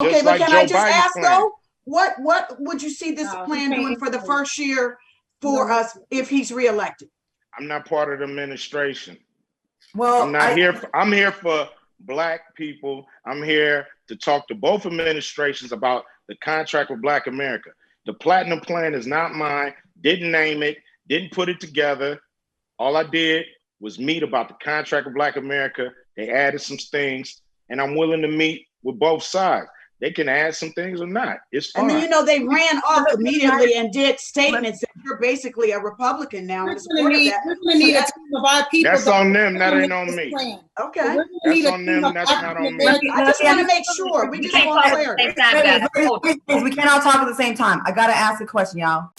Okay, but like can Joe I just Biden's ask plan. though, what would you see this plan doing for the first year for us if he's reelected? I'm not part of the administration. Well, I'm here for Black people. I'm here to talk to both administrations about the contract with Black America. The Platinum Plan is not mine. Didn't name it. Didn't put it together. All I did was meet about the contract with Black America. They added some things, and I'm willing to meet with both sides. They can add some things or not. It's fine. And then, they ran off immediately and did statements that you're basically a Republican now in support of that. We're going to need a team of our people. That's on them. That ain't on me. Okay. That's on them. That's not on me. I just want to make sure. We just want clarity. We can't all talk at the same time. I got to ask a question, y'all.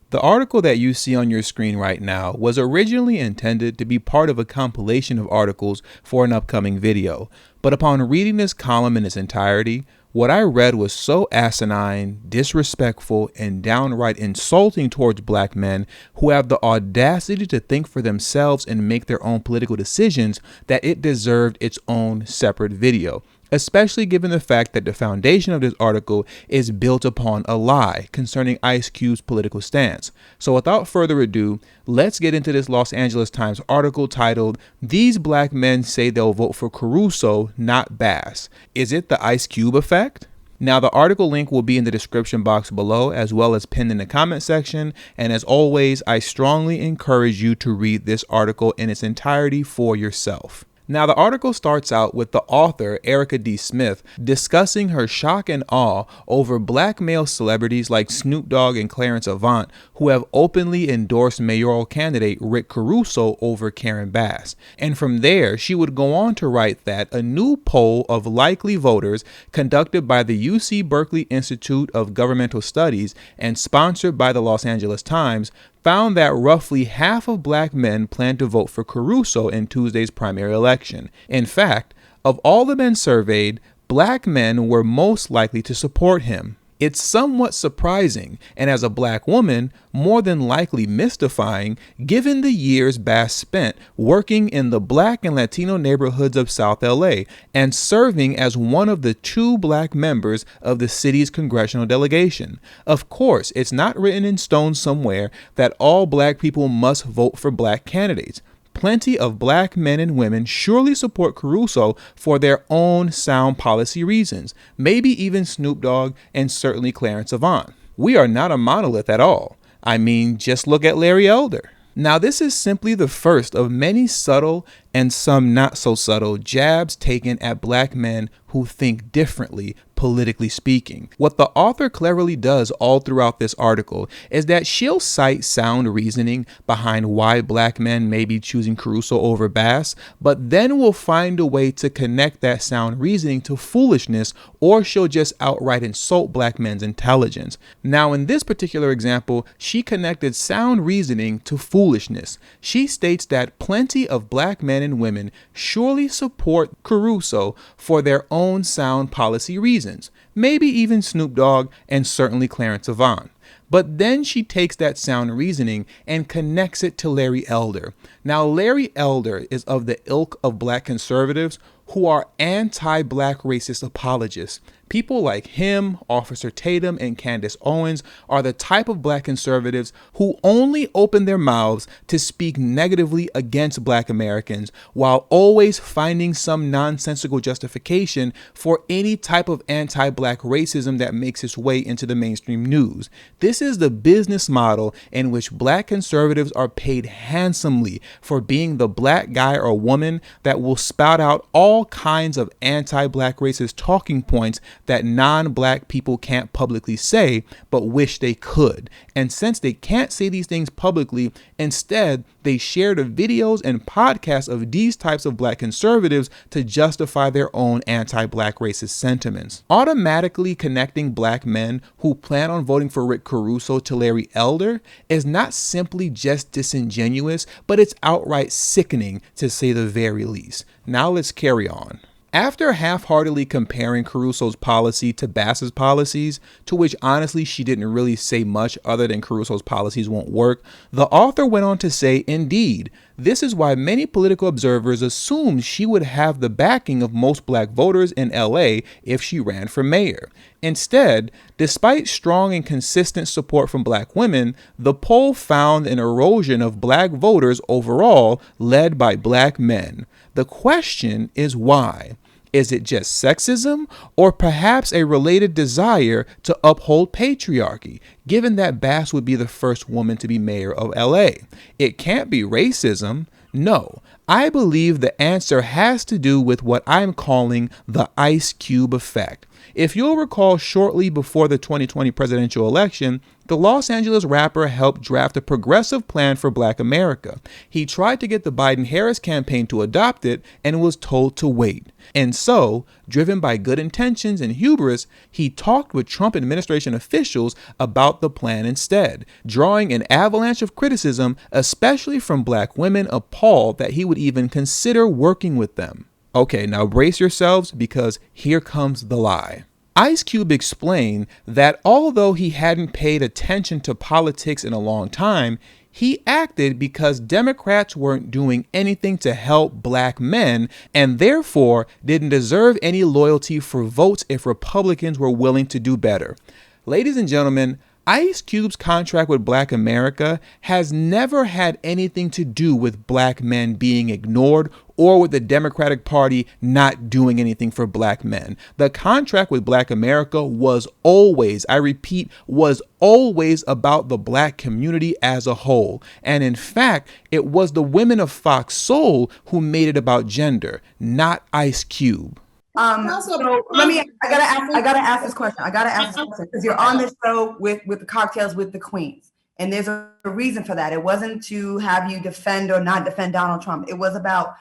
The article that you see on your screen right now was originally intended to be part of a compilation of articles for an upcoming video, but upon reading this column in its entirety, what I read was so asinine, disrespectful, and downright insulting towards Black men who have the audacity to think for themselves and make their own political decisions that it deserved its own separate video. Especially given the fact that the foundation of this article is built upon a lie concerning Ice Cube's political stance. So without further ado, let's get into this Los Angeles Times article titled, "These Black Men Say They'll Vote for Caruso, Not Bass. Is it the Ice Cube effect?" Now, the article link will be in the description box below, as well as pinned in the comment section. And as always, I strongly encourage you to read this article in its entirety for yourself. Now, the article starts out with the author, Erica D. Smith, discussing her shock and awe over Black male celebrities like Snoop Dogg and Clarence Avant, who have openly endorsed mayoral candidate Rick Caruso over Karen Bass. And from there, she would go on to write that a new poll of likely voters conducted by the UC Berkeley Institute of Governmental Studies and sponsored by the Los Angeles Times found that roughly half of Black men plan to vote for Caruso in Tuesday's primary election. In fact, of all the men surveyed, Black men were most likely to support him. It's somewhat surprising, and as a Black woman, more than likely mystifying, given the years Bass spent working in the Black and Latino neighborhoods of South LA and serving as one of the 2 Black members of the city's congressional delegation. Of course, it's not written in stone somewhere that all Black people must vote for Black candidates. Plenty of Black men and women surely support Caruso for their own sound policy reasons, maybe even Snoop Dogg and certainly Clarence Avant. We are not a monolith at all. I mean, just look at Larry Elder. Now, this is simply the first of many subtle and some not so subtle jabs taken at Black men who think differently, politically speaking. What the author cleverly does all throughout this article is that she'll cite sound reasoning behind why Black men may be choosing Caruso over Bass, but then will find a way to connect that sound reasoning to foolishness, or she'll just outright insult Black men's intelligence. Now, in this particular example, she connected sound reasoning to foolishness. She states that plenty of Black men and women surely support Caruso for their own sound policy reasons, maybe even Snoop Dogg and certainly Clarence Avant. But then she takes that sound reasoning and connects it to Larry Elder. Now, Larry Elder is of the ilk of Black conservatives who are anti-Black racist apologists. People like him, Officer Tatum, and Candace Owens are the type of Black conservatives who only open their mouths to speak negatively against Black Americans while always finding some nonsensical justification for any type of anti-Black racism that makes its way into the mainstream news. This is the business model in which Black conservatives are paid handsomely for being the Black guy or woman that will spout out all kinds of anti-Black racist talking points that non-Black people can't publicly say, but wish they could. And since they can't say these things publicly, instead, they share the videos and podcasts of these types of Black conservatives to justify their own anti-Black racist sentiments. Automatically connecting Black men who plan on voting for Rick Caruso to Larry Elder is not simply just disingenuous, but it's outright sickening, to say the very least. Now let's carry on. After half-heartedly comparing Caruso's policy to Bass's policies, to which honestly she didn't really say much other than Caruso's policies won't work, the author went on to say, indeed, This is why many political observers assumed she would have the backing of most black voters in LA if she ran for mayor. Instead, despite strong and consistent support from black women, the poll found an erosion of black voters overall, led by black men. The question is why? Is it just sexism, or perhaps a related desire to uphold patriarchy, given that Bass would be the first woman to be mayor of LA? It can't be racism. No, I believe the answer has to do with what I'm calling the Ice Cube effect. If you'll recall, shortly before the 2020 presidential election, the Los Angeles rapper helped draft a progressive plan for Black America. He tried to get the Biden-Harris campaign to adopt it and was told to wait. And so, driven by good intentions and hubris, he talked with Trump administration officials about the plan instead, drawing an avalanche of criticism, especially from black women appalled that he would even consider working with them. Okay, now brace yourselves, because here comes the lie. Ice Cube explained that although he hadn't paid attention to politics in a long time, he acted because Democrats weren't doing anything to help black men and therefore didn't deserve any loyalty for votes if Republicans were willing to do better. Ladies and gentlemen, Ice Cube's contract with Black America has never had anything to do with black men being ignored or with the Democratic Party not doing anything for black men. The contract with Black America was always, I repeat, was always about the black community as a whole. And in fact, it was the women of Fox Soul who made it about gender, not Ice Cube. So let me. I gotta ask this question. Because you're on this show with the cocktails with the queens, and there's a reason for that. It wasn't to have you defend or not defend Donald Trump. It was about,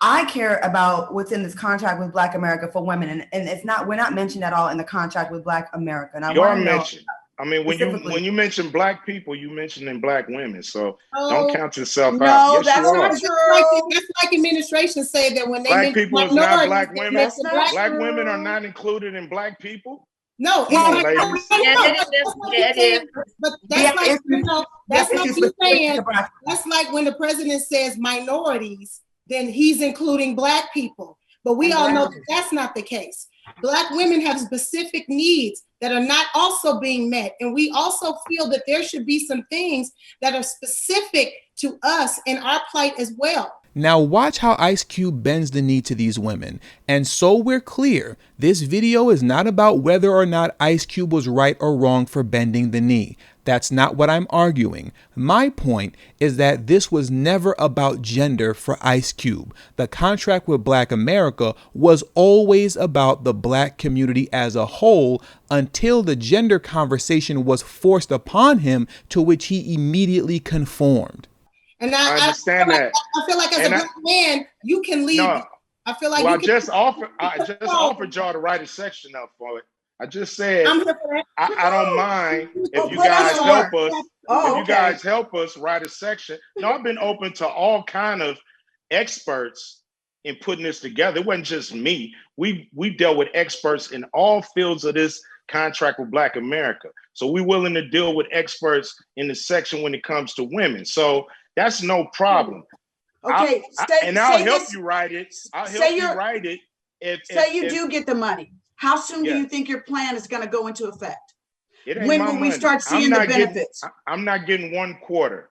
I care about what's in this contract with Black America for women, and it's not. We're not mentioned at all in the contract with Black America. And I want to know. I mean, when you mention black people, you mentioning black women. So don't count yourself out. No, Yes, that's not true. That's like administration say that when they black people is not black women. That's not Black true. women are not included in black people. No, Come on, it's not. ladies. But that's like, you know, that's like you saying. That's like when the president says minorities, then he's including black people. But we all know that that's not the case. Black women have specific needs that are not also being met. And we also feel that there should be some things that are specific to us and our plight as well. Now watch how Ice Cube bends the knee to these women. And so we're clear, this video is not about whether or not Ice Cube was right or wrong for bending the knee. That's not what I'm arguing. My point is that this was never about gender for Ice Cube. The contract with Black America was always about the black community as a whole until the gender conversation was forced upon him, to which he immediately conformed. And I understand that. I feel like as a black man, you can leave. No, I feel like I just offered y'all to write a section up for it. I just said I don't mind if you guys help us. If you guys help us write a section. No, I've been open to all kind of experts in putting this together. It wasn't just me. We dealt with experts in all fields of this contract with Black America. So we're willing to deal with experts in the section when it comes to women. So that's no problem. Okay, I'll help you write it. I'll help you write it. Say you do get the money. How soon do you think your plan is going to go into effect? When will we start seeing the benefits? I'm not getting 1 quarter.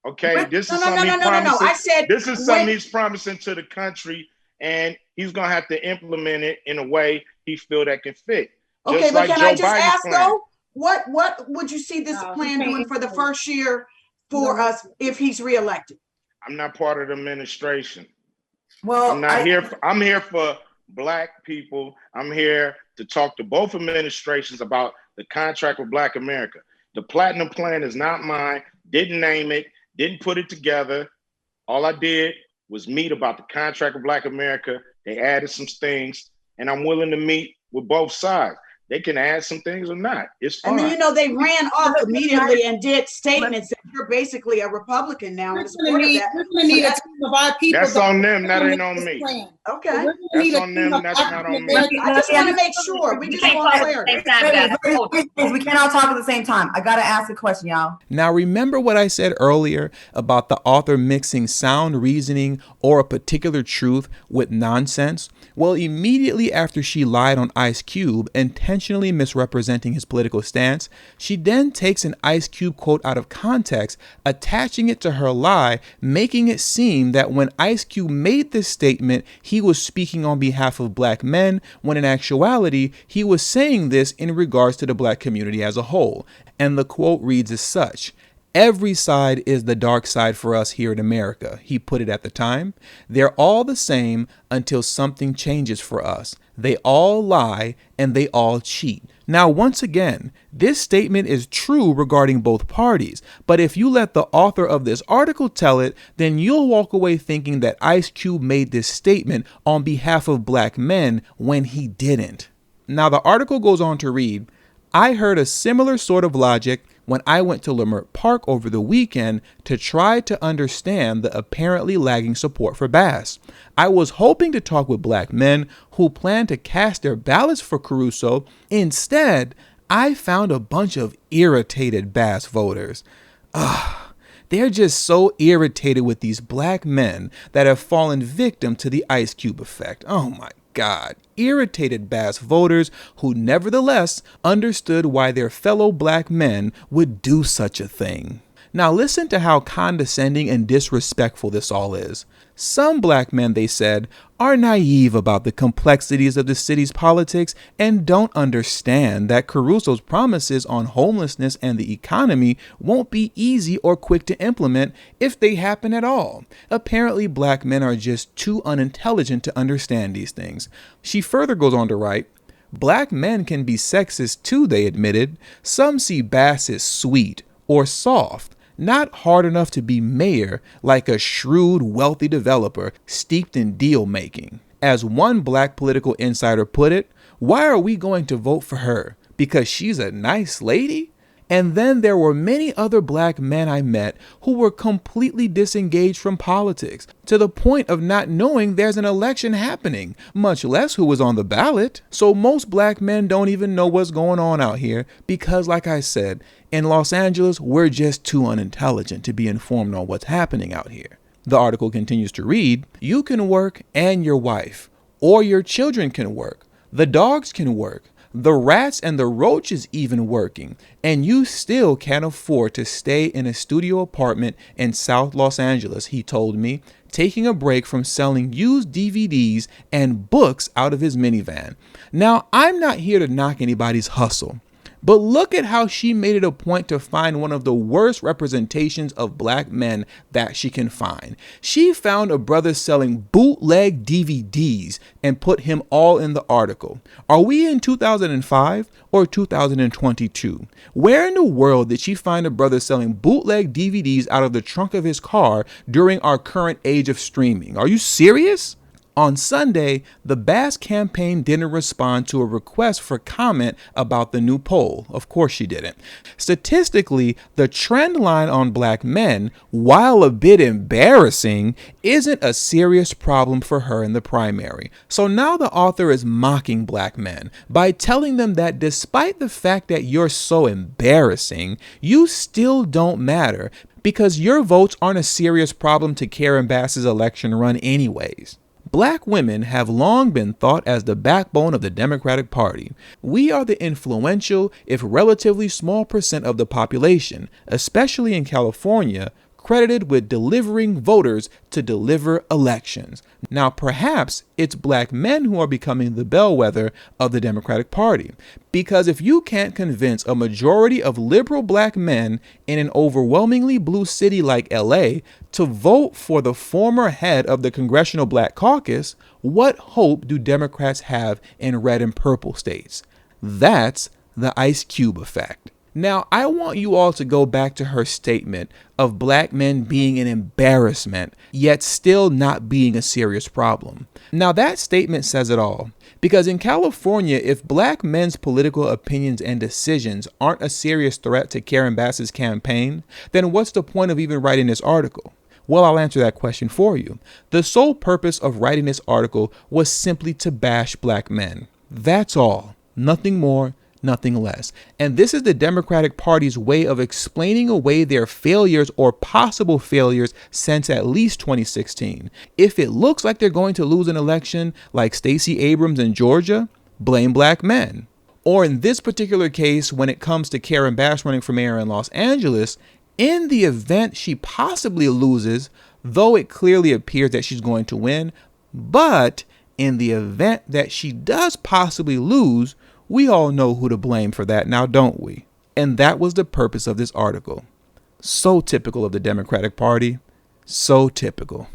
Okay, this is something he's promising to the country, and he's gonna have to implement it in a way he feel that can fit. Okay, but can I just ask though, what would you see this plan doing for the first year for us if he's reelected? I'm not part of the administration. Well, I'm here for black people. I'm here to talk to both administrations about the contract with Black America. The Platinum Plan is not mine. Didn't name it. Didn't put it together. All I did was meet about the contract with Black America. They added some things, and I'm willing to meet with both sides. They can add some things or not. It's fine. And then, they ran off immediately and did statements that you're basically a Republican now. We're going to need a team of our people. That's on them. That ain't on me. Okay. That's on them. That's not on me. I just want to make sure. We just want clarity. We can't all talk at the same time. I got to ask a question, y'all. Now, remember what I said earlier about the author mixing sound reasoning or a particular truth with nonsense? Well, immediately after she lied on Ice Cube, intentionally misrepresenting his political stance, she then takes an Ice Cube quote out of context, attaching it to her lie, making it seem that when Ice Cube made this statement, he was speaking on behalf of black men, when in actuality, he was saying this in regards to the black community as a whole. And the quote reads as such: "Every side is the dark side for us here in America," he put it at the time. "They're all the same until something changes for us. They all lie and they all cheat." Now, once again, this statement is true regarding both parties, but if you let the author of this article tell it, then you'll walk away thinking that Ice Cube made this statement on behalf of black men when he didn't. Now, the article goes on to read, "I heard a similar sort of logic when I went to Leimert Park over the weekend to try to understand the apparently lagging support for Bass. I was hoping to talk with black men who plan to cast their ballots for Caruso. Instead, I found a bunch of irritated Bass voters. They're just so irritated with these black men that have fallen victim to the Ice Cube effect. Oh my God. Irritated Bass voters who nevertheless understood why their fellow black men would do such a thing." Now listen to how condescending and disrespectful this all is. Some black men, they said, are naive about the complexities of the city's politics and don't understand that Caruso's promises on homelessness and the economy won't be easy or quick to implement if they happen at all. Apparently, black men are just too unintelligent to understand these things. She further goes on to write, "Black men can be sexist too," they admitted. "Some see Bass as sweet or soft, not hard enough to be mayor, like a shrewd, wealthy developer steeped in deal making. As one black political insider put it, why are we going to vote for her? Because she's a nice lady?" And then there were many other black men I met who were completely disengaged from politics, to the point of not knowing there's an election happening, much less who was on the ballot. So most black men don't even know what's going on out here because, like I said, in Los Angeles, we're just too unintelligent to be informed on what's happening out here. The article continues to read, "You can work and your wife, or your children can work. The dogs can work. The rats and the roaches even working, and you still can't afford to stay in a studio apartment in South Los Angeles," he told me, taking a break from selling used DVDs and books out of his minivan. Now, I'm not here to knock anybody's hustle, but look at how she made it a point to find one of the worst representations of black men that she can find. She found a brother selling bootleg DVDs and put him all in the article. Are we in 2005 or 2022? Where in the world did she find a brother selling bootleg DVDs out of the trunk of his car during our current age of streaming? Are you serious? On Sunday, the Bass campaign didn't respond to a request for comment about the new poll. Of course she didn't. Statistically, the trend line on black men, while a bit embarrassing, isn't a serious problem for her in the primary. So now the author is mocking black men by telling them that despite the fact that you're so embarrassing, you still don't matter because your votes aren't a serious problem to Karen Bass's election run anyways. Black women have long been thought as the backbone of the Democratic Party. We are the influential, if relatively small percent of the population, especially in California, credited with delivering voters to deliver elections. Now, perhaps it's black men who are becoming the bellwether of the Democratic Party. Because if you can't convince a majority of liberal black men in an overwhelmingly blue city like LA to vote for the former head of the Congressional Black Caucus, what hope do Democrats have in red and purple states? That's the Ice Cube effect. Now, I want you all to go back to her statement of black men being an embarrassment, yet still not being a serious problem. Now, that statement says it all. Because in California, if black men's political opinions and decisions aren't a serious threat to Karen Bass's campaign, then what's the point of even writing this article? Well, I'll answer that question for you. The sole purpose of writing this article was simply to bash black men. That's all. Nothing more, nothing less. And this is the Democratic Party's way of explaining away their failures or possible failures since at least 2016. If it looks like they're going to lose an election like Stacey Abrams in Georgia, blame black men. Or in this particular case, when it comes to Karen Bass running for mayor in Los Angeles, in the event she possibly loses, though it clearly appears that she's going to win, but in the event that she does possibly lose, we all know who to blame for that now, don't we? And that was the purpose of this article. So typical of the Democratic Party. So typical.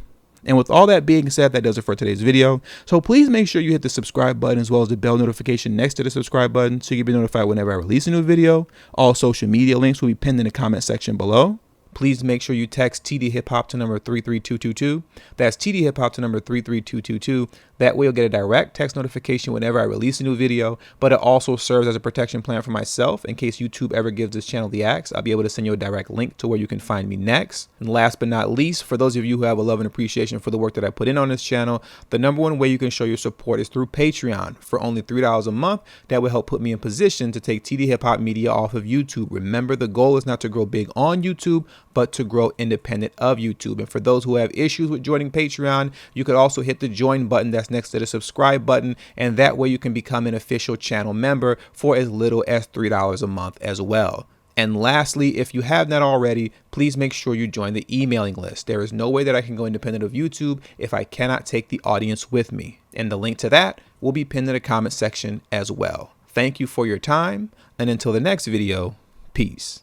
And with all that being said, that does it for today's video. So please make sure you hit the subscribe button as well as the bell notification next to the subscribe button so you can be notified whenever I release a new video. All social media links will be pinned in the comment section below. Please make sure you text tdhiphop to number 33222. That's tdhiphop to number 33222. That way you'll get a direct text notification whenever I release a new video, but it also serves as a protection plan for myself in case YouTube ever gives this channel the axe. I'll be able to send you a direct link to where you can find me next. And last but not least, for those of you who have a love and appreciation for the work that I put in on this channel, the number one way you can show your support is through Patreon. For only $3 a month, that will help put me in position to take TD Hip Hop Media off of YouTube. Remember, the goal is not to grow big on YouTube, but to grow independent of YouTube. And for those who have issues with joining Patreon, you could also hit the join button that's next to the subscribe button, and that way you can become an official channel member for as little as $3 a month as well. And lastly, if you have not already, please make sure you join the emailing list. There is no way that I can go independent of YouTube if I cannot take the audience with me. And the link to that will be pinned in the comment section as well. Thank you for your time, and until the next video, peace.